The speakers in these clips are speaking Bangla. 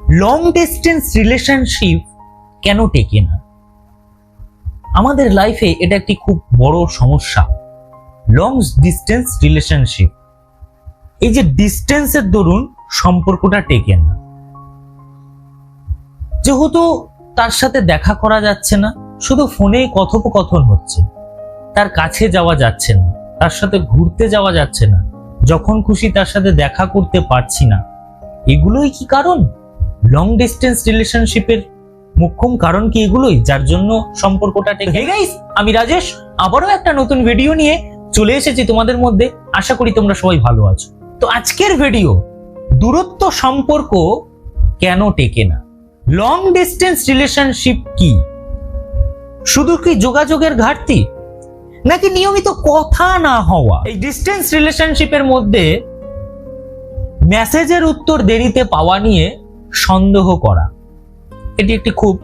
লং ডিস্টেন্স রিলেশনশিপ কেন টেকে না? আমাদের লাইফে এটা একটি খুব বড় সমস্যা। লং ডিস্টেন্স রিলেশনশিপ, এই যে ডিস্টেন্সের দরুন সম্পর্কটা টেকে না। যেহেতু তার সাথে দেখা করা যাচ্ছে না, শুধু ফোনেই কথোপকথন হচ্ছে, তার কাছে যাওয়া যাচ্ছে না, তার সাথে ঘুরতে যাওয়া যাচ্ছে না, যখন খুশি তার সাথে দেখা করতে পারছি না, এগুলোই কি কারণ? লং ডিস্টেন্স রিলেশনশিপের মুখ্যম কারণ কি এগুলোই, যার জন্য সম্পর্কটা টেকে? হে গাইস, আমি রাজেশ আবারও একটা নতুন ভিডিও নিয়ে চলে এসেছি তোমাদের মধ্যে। আশা করি তোমরা সবাই ভালো আছো। তো আজকের ভিডিও, দূরত্ব সম্পর্ক কেন টেকে না? লং ডিস্টেন্স রিলেশনশিপ কি? শুধু কি যোগাযোগের ঘাটতি, নাকি নিয়মিত কথা না হওয়া? এই ডিস্টেন্স রিলেশনশিপের মধ্যে মেসেজের উত্তর দেরিতে পাওয়া নিয়ে সন্দেহ করা, এটি একটি খুব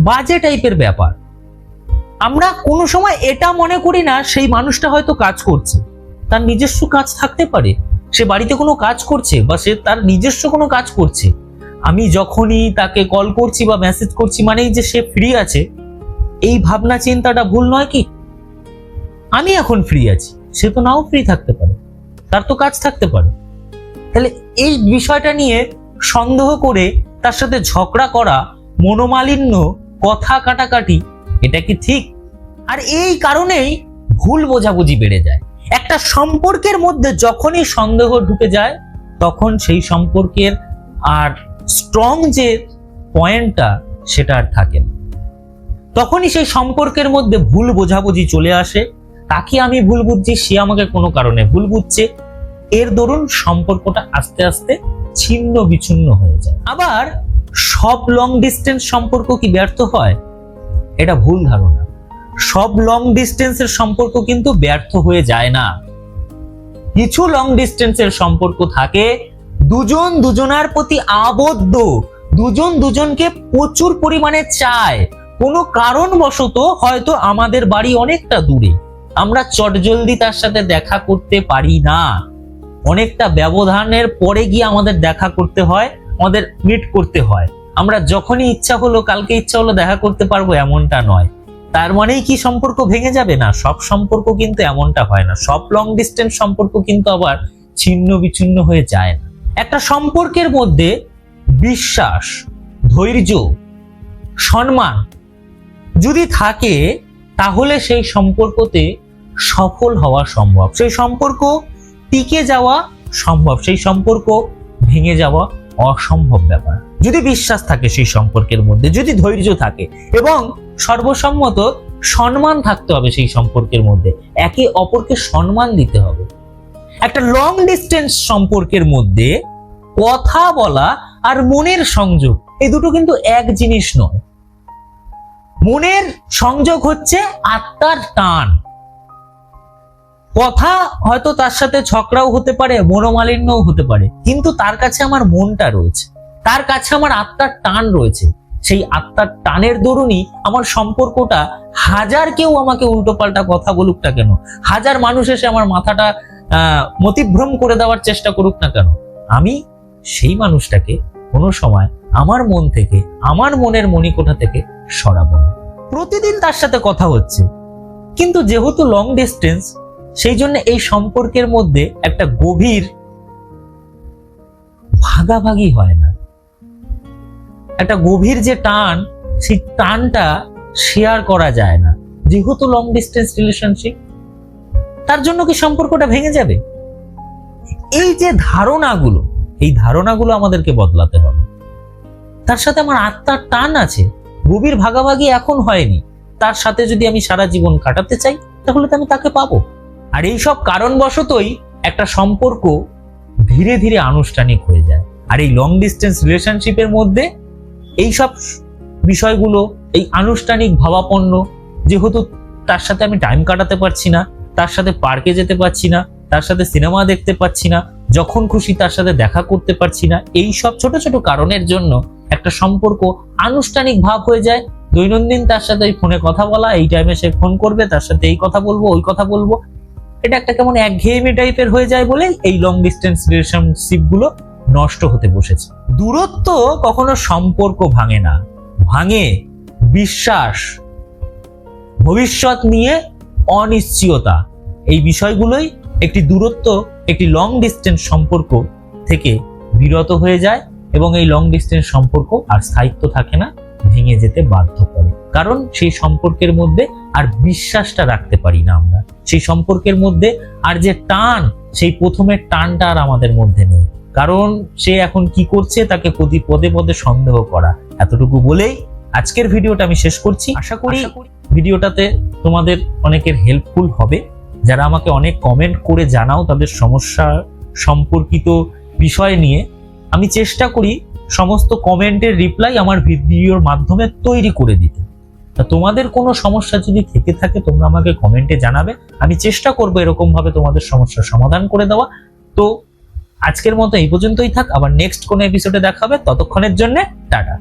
বাজে টাইপের ব্যাপার। আমরা কোনো সময় এটা মনে করি না সেই মানুষটা হয়তো কাজ করছে, তার নিজস্ব কাজ থাকতে পারে, সে বাড়িতে কোনো কাজ করছে বা সে তার নিজস্ব কোনো কাজ করছে। আমি যখনই তাকে কল করছি বা মেসেজ করছি মানেই যে সে ফ্রি আছে, এই ভাবনা চিন্তাটা ভুল নয় কি? আমি এখন ফ্রি আছি, সে তো নাও ফ্রি থাকতে পারে, তার তো কাজ থাকতে পারে। তাহলে এই বিষয়টা নিয়ে সন্দেহ করে তার সাথে ঝগড়া করা, মনোমালিন্য, কথা কাটাকাটি, এটা কি ঠিক? আর এই কারণেই ভুল বোঝাবুঝি বেড়ে যায়। একটা সম্পর্কের মধ্যে যখনই সন্দেহ ঢুকে যায়, তখন সেই সম্পর্কের আর স্ট্রং যে পয়েন্টটা সেটা আর থাকে না। তখনই সেই সম্পর্কের মধ্যে ভুল বোঝাবুঝি চলে আসে। তাকে আমি ভুল বুঝছি, সে আমাকে কোনো কারণে ভুল বুঝছে, এর দরুন সম্পর্কটা আস্তে আস্তে ছিন্ন বিচ্ছিন্ন হয়ে যায়। আবার সব লং ডিস্টেন্স সম্পর্ক কি ব্যর্থ হয়? এটা ভুল ধারণা। সব লং ডিস্টেন্সের সম্পর্ক কিন্তু ব্যর্থ হয়ে যায় না। কিছু লং ডিস্টেন্সের সম্পর্ক থাকে দুজন দুজনার প্রতি আবদ্ধ, দুজন দুজনকে প্রচুর পরিমাণে চায়। কোনো কারণবশত হয়তো আমাদের বাড়ি অনেকটা দূরে, আমরা চটজলদি তার সাথে দেখা করতে পারি না, অনেকটা ব্যবধানের পরে গিয়ে আমাদের দেখা করতে হয়, আমাদের মিট করতে হয়। আমরা যখনই ইচ্ছা হলো, কালকে ইচ্ছা হলো দেখা করতে পারবো, এমনটা নয়। তার মানেই কি সম্পর্ক ভেঙে যাবে? না, সব সম্পর্ক কিন্তু এমনটা হয় না। সব লং ডিস্টেন্স সম্পর্ক কিন্তু আবার ছিন্ন বিচ্ছিন্ন হয়ে যায় না। একটা সম্পর্কের মধ্যে বিশ্বাস, ধৈর্য, সম্মান যদি থাকে, তাহলে সেই সম্পর্কতে সফল হওয়া সম্ভব, সেই সম্পর্ক টিকে যাওয়া সম্ভব, সেই সম্পর্ক ভেঙে যাওয়া অসম্ভব ব্যাপার। যদি বিশ্বাস থাকে সেই সম্পর্কের মধ্যে, যদি ধৈর্য থাকে এবং সর্বসম্মত সম্মান থাকতে হবে সেই সম্পর্কের মধ্যে, একে অপরকে সম্মান দিতে হবে। একটা লং ডিস্টেন্স সম্পর্কের মধ্যে কথা বলা আর মনের সংযোগ, এই দুটো কিন্তু এক জিনিস নয়। মনের সংযোগ হচ্ছে আত্মার টান। কথা হয়তো তার সাথে ঝগড়াও হতে পারে, মনোমালিন্যও হতে পারে, কিন্তু তার কাছে আমার মনটা রয়েছে, তার কাছে আমার আত্মার টান রয়েছে। সেই আত্মার টানের দরুনই আমার সম্পর্কটা, হাজার কেউ আমাকে উল্টোপাল্টা কথা বলুক না কেন, হাজার মানুষ এসে আমার মাথাটা মতিভ্রম করে দেওয়ার চেষ্টা করুক না কেন, আমি সেই মানুষটাকে কোনো সময় আমার মন থেকে, আমার মনের মণিকোঠা থেকে সরাবো না। প্রতিদিন তার সাথে কথা হচ্ছে, কিন্তু যেহেতু লং ডিস্টেন্স, সেই জন্য এই সম্পর্কের মধ্যে একটা গভীর ভাগাভাগি হয় না। একটা গভীর যে টান, সেই টানটা শেয়ার করা যায় না, যেহেতু লং ডিস্টেন্স রিলেশনশিপ। তার জন্য কি সম্পর্কটা ভেঙে যাবে? এই যে ধারণাগুলো, এই ধারণাগুলো আমাদেরকে বদলাতে হবে। তার সাথে আমার আত্মার টান আছে, গভীর ভাগাভাগি এখন হয়নি, তার সাথে যদি আমি সারা জীবন কাটাতে চাই, তাহলে তো আমি তাকে পাবো। আর এই সব কারণবশতই একটা সম্পর্ক ধীরে ধীরে আনুষ্ঠানিক হয়ে যায়। আর এই লং ডিস্টেন্স রিলেশনশিপের মধ্যে এই সব বিষয়গুলো, এই আনুষ্ঠানিক ভাবাপন্ন, যেহেতু তার সাথে আমি টাইম কাটাতে পারছি না, তার সাথে পার্কে যেতে পারছি না, তার সাথে সিনেমা দেখতে পাচ্ছি না, যখন খুশি তার সাথে দেখা করতে পারছি না, এই সব ছোট ছোট কারণের জন্য একটা সম্পর্ক আনুষ্ঠানিক ভাব হয়ে যায়। দৈনন্দিন তার সাথে ফোনে কথা বলা, এই টাইমে সে ফোন করবে, তার সাথে এই কথা বলবো, ওই কথা বলবো, এটা একটা কেমন একঘেয়েমি টাইপের হয়ে যায় বলে এই লং ডিস্টেন্স রিলেশনশিপ গুলো নষ্ট হতে বসেছে। দূরত্ব কখনো সম্পর্ক ভাঙে না, ভাঙে বিশ্বাস, ভবিষ্যৎ নিয়ে অনিশ্চয়তা। এই বিষয়গুলোই একটি দূরত্ব, একটি লং ডিস্টেন্স সম্পর্ক থেকে বিরত হয়ে যায় এবং এই লং ডিস্টেন্স সম্পর্ক আর স্থায়িত্ব থাকে না, ভেঙে যেতে বাধ্য করে। কারণ সেই সম্পর্কের মধ্যে আর বিশ্বাসটা রাখতে পারি না আমরা, সেই সম্পর্কের মধ্যে আর যে টান, সেই প্রথমের টানটা আর আমাদের মধ্যে নেই। কারণ সে এখন কি করছে তাকে পদে পদে সন্দেহ করা। এতটুকু বলেই আজকের ভিডিওটা আমি শেষ করছি। আশা করি ভিডিওটাতে তোমাদের অনেকের হেল্পফুল হবে। যারা আমাকে অনেক কমেন্ট করে জানাও তাদের সমস্যা সম্পর্কিত বিষয় নিয়ে, আমি চেষ্টা করি সমস্ত কমেন্টের রিপ্লাই আমার ভিডিওর মাধ্যমে তৈরি করে দিতে। তা তোমাদের কোনো সমস্যা যদি থেকে থাকে তোমরা আমাকে কমেন্টে জানাবে, আমি চেষ্টা করব এরকম ভাবে তোমাদের সমস্যার সমাধান করে দেওয়া। তো আজকের মতো এই পর্যন্তই থাক, আবার নেক্সট কোনো এপিসোডে দেখা হবে। ততক্ষণের জন্য টাটা।